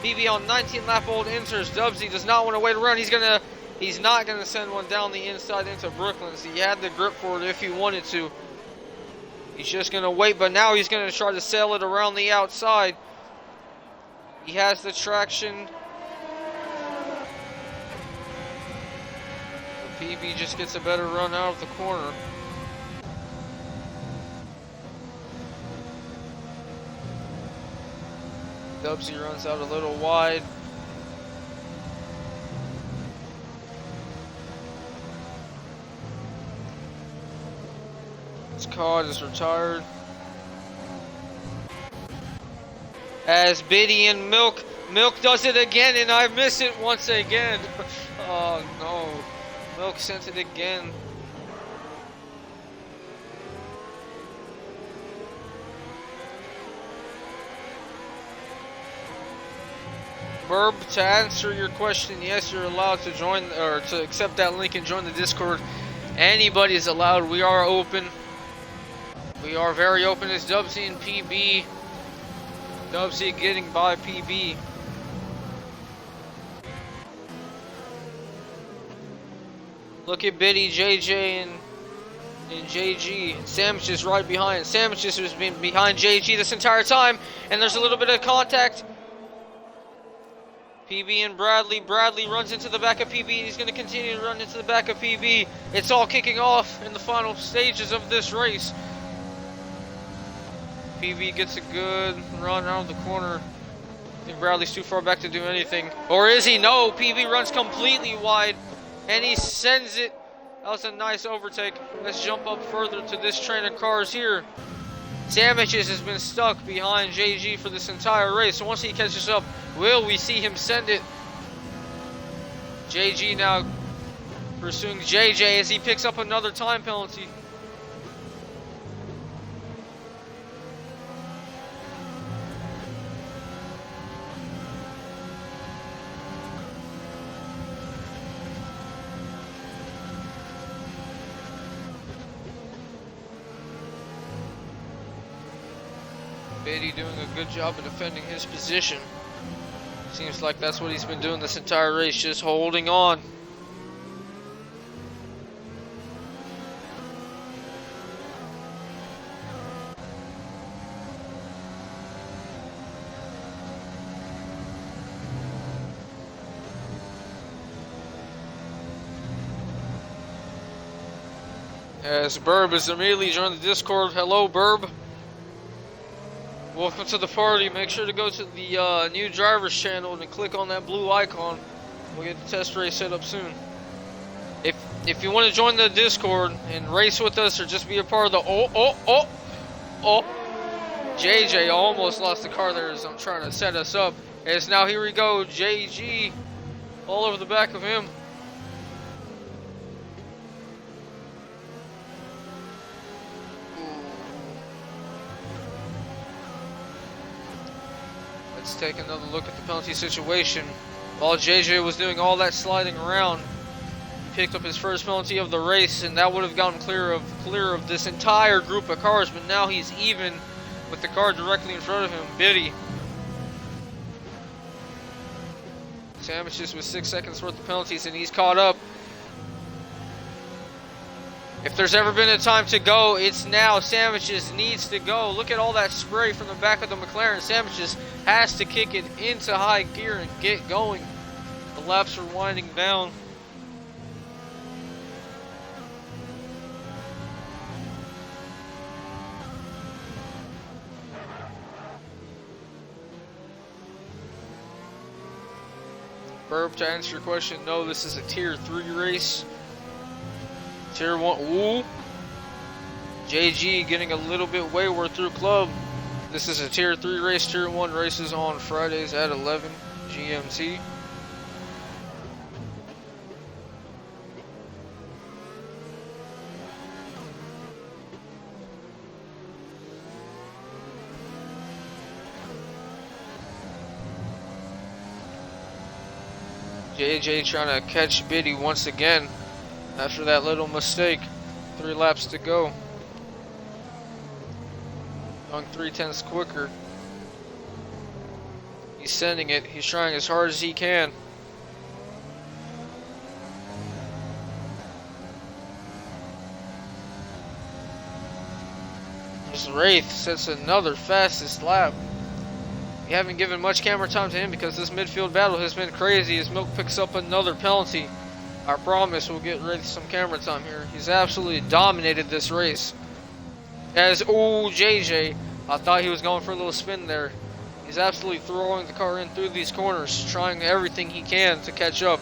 PB on 19 lap old enters. Dubsy does not want to wait around. He's not gonna send one down the inside into Brooklands. He had the grip for it if he wanted to. He's just gonna wait, but now he's gonna try to sail it around the outside. He has the traction. PB just gets a better run out of the corner. Dubsy runs out a little wide. Scott is retired. As Biddy and Milk does it again, and I miss it once again. Oh no. Milk sent it again. Burb, to answer your question, yes, you're allowed to join or to accept that link and join the Discord. Anybody is allowed. We are open. We are very open. It's Dubsy and PB. Dubsy getting by PB. Look at Biddy, JJ, and JG. Sandwich is right behind. Sandwich has been behind JG this entire time, and there's a little bit of contact. PB and Bradley. Bradley runs into the back of PB. He's going to continue to run into the back of PB. It's all kicking off in the final stages of this race. PB gets a good run out of the corner. I think Bradley's too far back to do anything. Or is he? No, PB runs completely wide. And he sends it. That was a nice overtake. Let's jump up further to this train of cars here. Sandwiches has been stuck behind JG for this entire race. So once he catches up, will we see him send it? JG now pursuing JJ as he picks up another time penalty. Beatty doing a good job of defending his position. Seems like that's what he's been doing this entire race, just holding on. As Burb is immediately joined the Discord. Hello, Burb. Welcome to the party. Make sure to go to the new drivers channel and click on that blue icon. We'll get the test race set up soon. If you want to join the Discord and race with us or just be a part of the JJ almost lost the car there as I'm trying to set us up. As now here we go, JG all over the back of him. Let's take another look at the penalty situation. While JJ was doing all that sliding around, he picked up his first penalty of the race, and that would have gotten clear of this entire group of cars, but now he's even with the car directly in front of him, Biddy. Sandwiches with 6 seconds worth of penalties, and he's caught up. If there's ever been a time to go, it's now. Sandwiches needs to go. Look at all that spray from the back of the McLaren. Sandwiches has to kick it into high gear and get going. The laps are winding down. Burb, to answer your question, no, this is a Tier 3 race. Tier 1, ooh. JG getting a little bit wayward through club. This is a Tier 3 race. Tier 1 races on Fridays at 11 GMT. JJ trying to catch Biddy once again after that little mistake. 3 laps to go. Going 3/10 quicker. He's sending it. He's trying as hard as he can. As Wraith sets another fastest lap. We haven't given much camera time to him because this midfield battle has been crazy as Milk picks up another penalty. I promise we'll get Wraith some camera time here. He's absolutely dominated this race. As, oh, JJ, I thought he was going for a little spin there. He's absolutely throwing the car in through these corners, trying everything he can to catch up.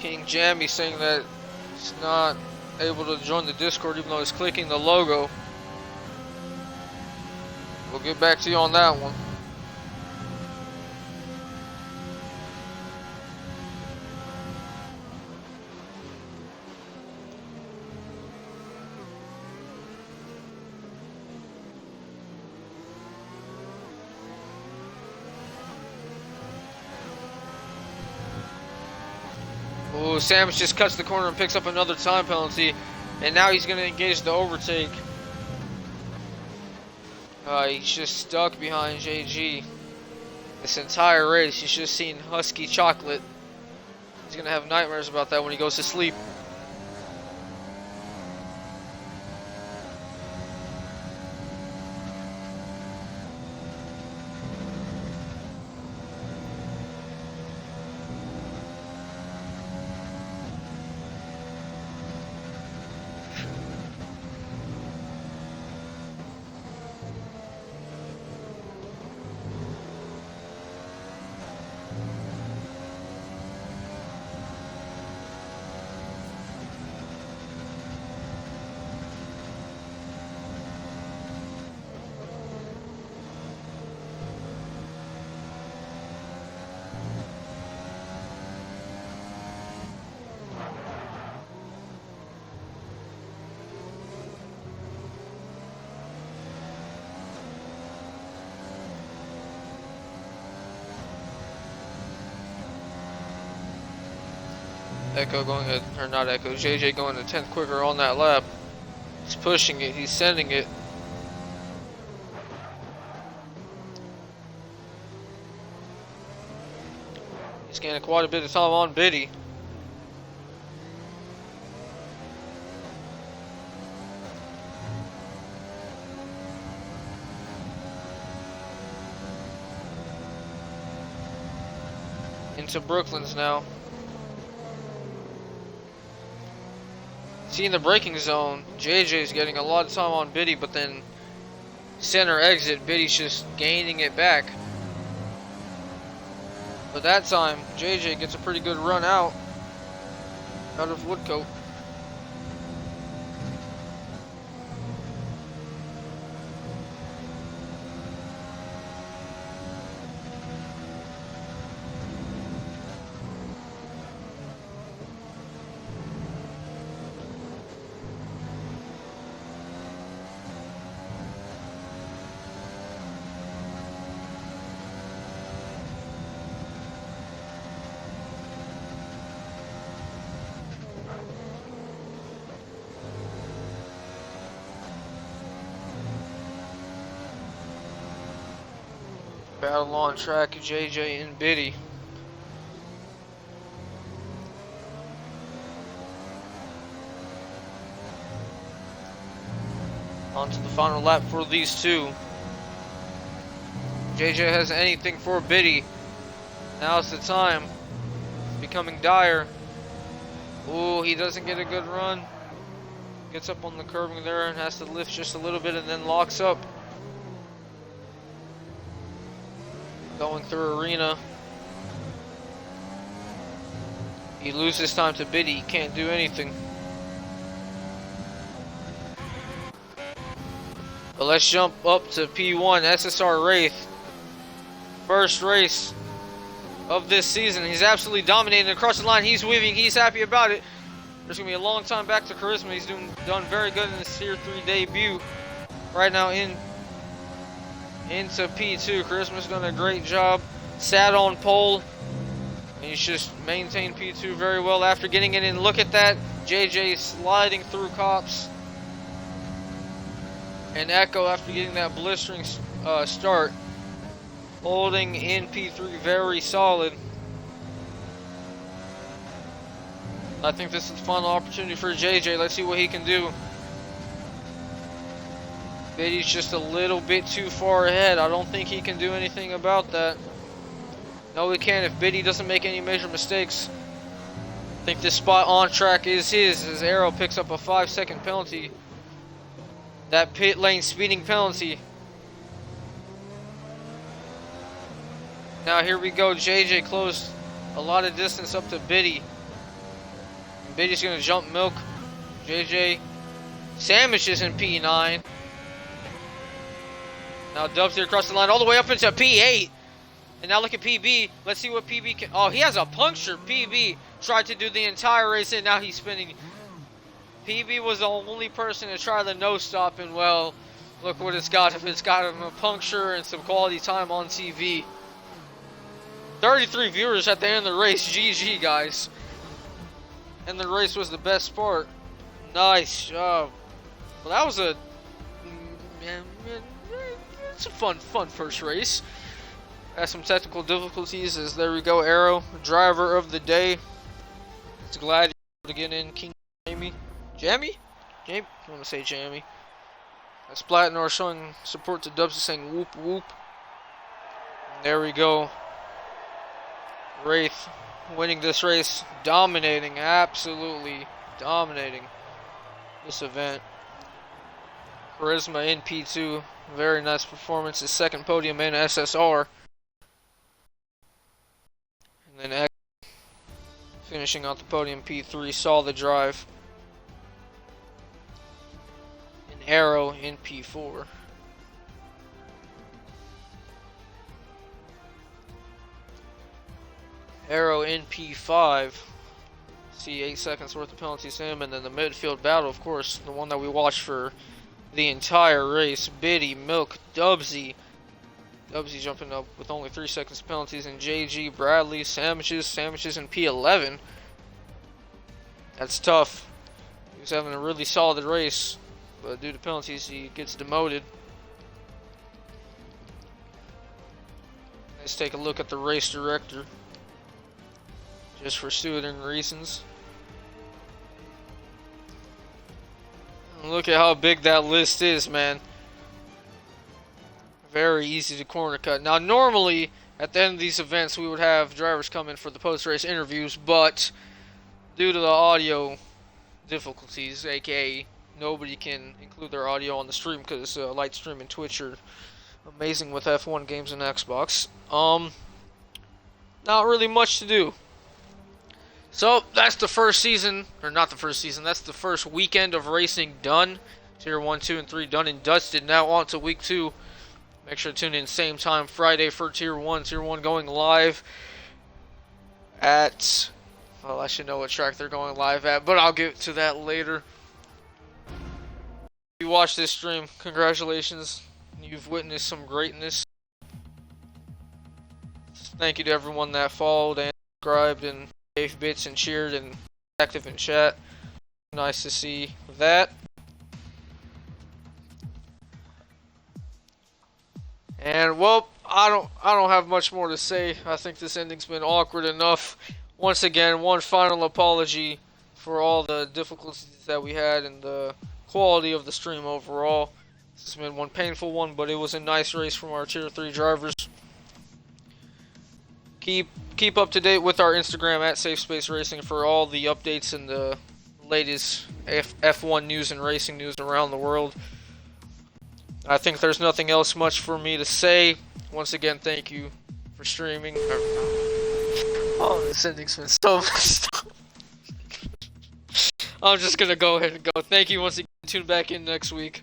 King Jammy saying that he's not able to join the Discord even though he's clicking the logo. We'll get back to you on that one. Oh, Sandwich just cuts the corner and picks up another time penalty. And now he's going to engage the overtake. He's just stuck behind JG. This entire race, he's just seen Husky chocolate. He's going to have nightmares about that when he goes to sleep. Echo going to, or not Echo, JJ going to 10th quicker on that lap. He's pushing it, he's sending it. He's gaining quite a bit of time on Biddy. Into Brooklands now. See, in the braking zone, JJ's getting a lot of time on Biddy, but then center exit, Biddy's just gaining it back. But that time, JJ gets a pretty good run out of Woodcote. Battle on track, JJ and Biddy. On to the final lap for these two. JJ has anything for Biddy. Now's the time. It's becoming dire. Ooh, he doesn't get a good run. Gets up on the curbing there and has to lift just a little bit and then locks up. Going through arena. He loses time to Biddy. He can't do anything. But let's jump up to P1, SSR Wraith. First race of this season. He's absolutely dominating across the line. He's weaving. He's happy about it. There's going to be a long time back to Charisma. He's done very good in his Tier 3 debut. Right now into P2. Charisma's done a great job. Sat on pole. And he's just maintained P2 very well after getting it in. Look at that. JJ sliding through cops. And Echo, after getting that blistering start, holding in P3 very solid. I think this is the final opportunity for JJ. Let's see what he can do. Biddy's just a little bit too far ahead. I don't think he can do anything about that. No, he can if Biddy doesn't make any major mistakes. I think this spot on track is his as Arrow picks up a 5-second penalty. That pit lane speeding penalty. Now here we go. JJ closed a lot of distance up to Biddy. Biddy's going to jump Milk. JJ sandwiches in P9. Now Dubsy across the line all the way up into P8. And now look at PB. Let's see what PB can... Oh, he has a puncture. PB tried to do the entire race and now he's spinning. PB was the only person to try the no-stop, and well, look what it's got. It's got him a puncture and some quality time on TV. 33 viewers at the end of the race. GG, guys. And the race was the best part. Nice job. Well, that was it's a fun first race. Had some technical difficulties as there we go. Arrow, driver of the day. It's glad you're able to get in, King Jamie. Jammy? Jamie? You want to say Jammy? That's Splatnor showing support to Dubsy, saying whoop whoop. And there we go. Wraith winning this race, dominating, absolutely dominating this event. Charisma in P2, very nice performance. His second podium in SSR. And then X finishing out the podium P3, solid drive. And Arrow in P4. Arrow in P5. See 8 seconds worth of penalties him, and then the midfield battle, of course, the one that we watched for the entire race. Biddy, Milk, Dubsy. Dubsy jumping up with only 3 seconds penalties, and JG, Bradley, Sandwiches in P11. That's tough. He was having a really solid race, but due to penalties, he gets demoted. Let's take a look at the race director, just for stewarding reasons. And look at how big that list is, man. Very easy to corner cut. Now, normally, at the end of these events, we would have drivers come in for the post-race interviews, but due to the audio difficulties, aka nobody can include their audio on the stream because Light Stream and Twitch are amazing with F1 games and Xbox. Not really much to do. So that's the first season, or not the first season, that's the first weekend of racing done. Tier 1, 2, and 3 done and dusted. Now on to week 2. Make sure to tune in same time Friday for Tier 1. Tier 1 going live at, well, I should know what track they're going live at, but I'll get to that later. If you watch this stream, congratulations. You've witnessed some greatness. Thank you to everyone that followed and subscribed and gave bits and cheered and active in chat. Nice to see that. And well, I don't have much more to say. I think this ending's been awkward enough. Once again, one final apology for all the difficulties that we had and the quality of the stream overall. This has been one painful one, but it was a nice race from our Tier 3 drivers. Keep up to date with our Instagram at Safe Space Racing for all the updates and the latest F1 news and racing news around the world. I think there's nothing else much for me to say. Once again, thank you for streaming. Oh, this ending's been so messed up. I'm just gonna go ahead and go. Thank you once again. Tune back in next week.